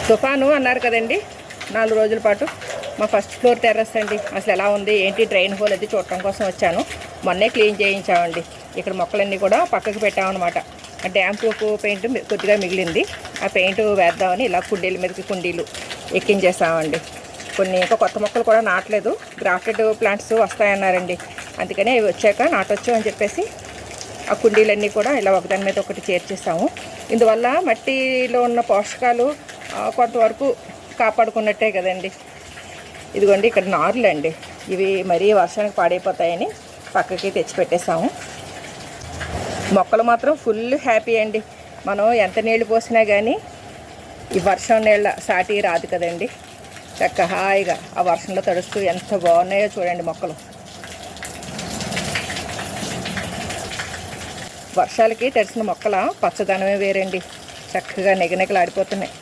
తుఫాను అన్నారు కదండి 4 రోజుల పాటు. మా ఫస్ట్ ఫ్లోర్ టెర్రస్ అండి. అసలు ఎలా ఉంది ఏంటి డ్రైన్ హోల్ అది చూడటం కోసం వచ్చాను. మొన్నే క్లీన్ చేయించామండి. ఇక్కడ మొక్కలన్నీ కూడా పక్కకు పెట్టామన్నమాట. డ్యామ్ ప్రూఫ్ పెయింట్ కొద్దిగా మిగిలింది. ఆ పెయింట్ వేద్దామని ఇలా కుండీల మీదకి కుండీలు ఎక్కించేసామండి. కొన్ని ఇంకా కొత్త మొక్కలు కూడా నాటలేదు. Grafted plants వస్తాయన్నారండి. అందుకనే ఇవి వచ్చాక నాటొచ్చు అని చెప్పేసి ఆ కుండీలన్నీ కూడా ఇలా ఒకదాని మీద ఒకటి చేర్చేసాము. ఇందువల్ల మట్టిలో ఉన్న పోషకాలు కొంతవరకు కాపాడుకున్నట్టే కదండి. ఇదిగోండి ఇక్కడ నార్లు అండి. ఇవి మరీ వర్షానికి పాడైపోతాయని పక్కకి తెచ్చిపెట్టేసాము. మొక్కలు మాత్రం ఫుల్ హ్యాపీ అండి. మనం ఎంత నీళ్ళు పోసినా కానీ ఈ వర్షం నీళ్ళ సాటి రాదు కదండి. చక్క హాయిగా ఆ వర్షంలో తడుస్తూ ఎంత బాగున్నాయో చూడండి మొక్కలు. వర్షాలకి తడిసిన మొక్కల పచ్చదనమే వేరండి. చక్కగా నెగనెగలాడిపోతున్నాయి.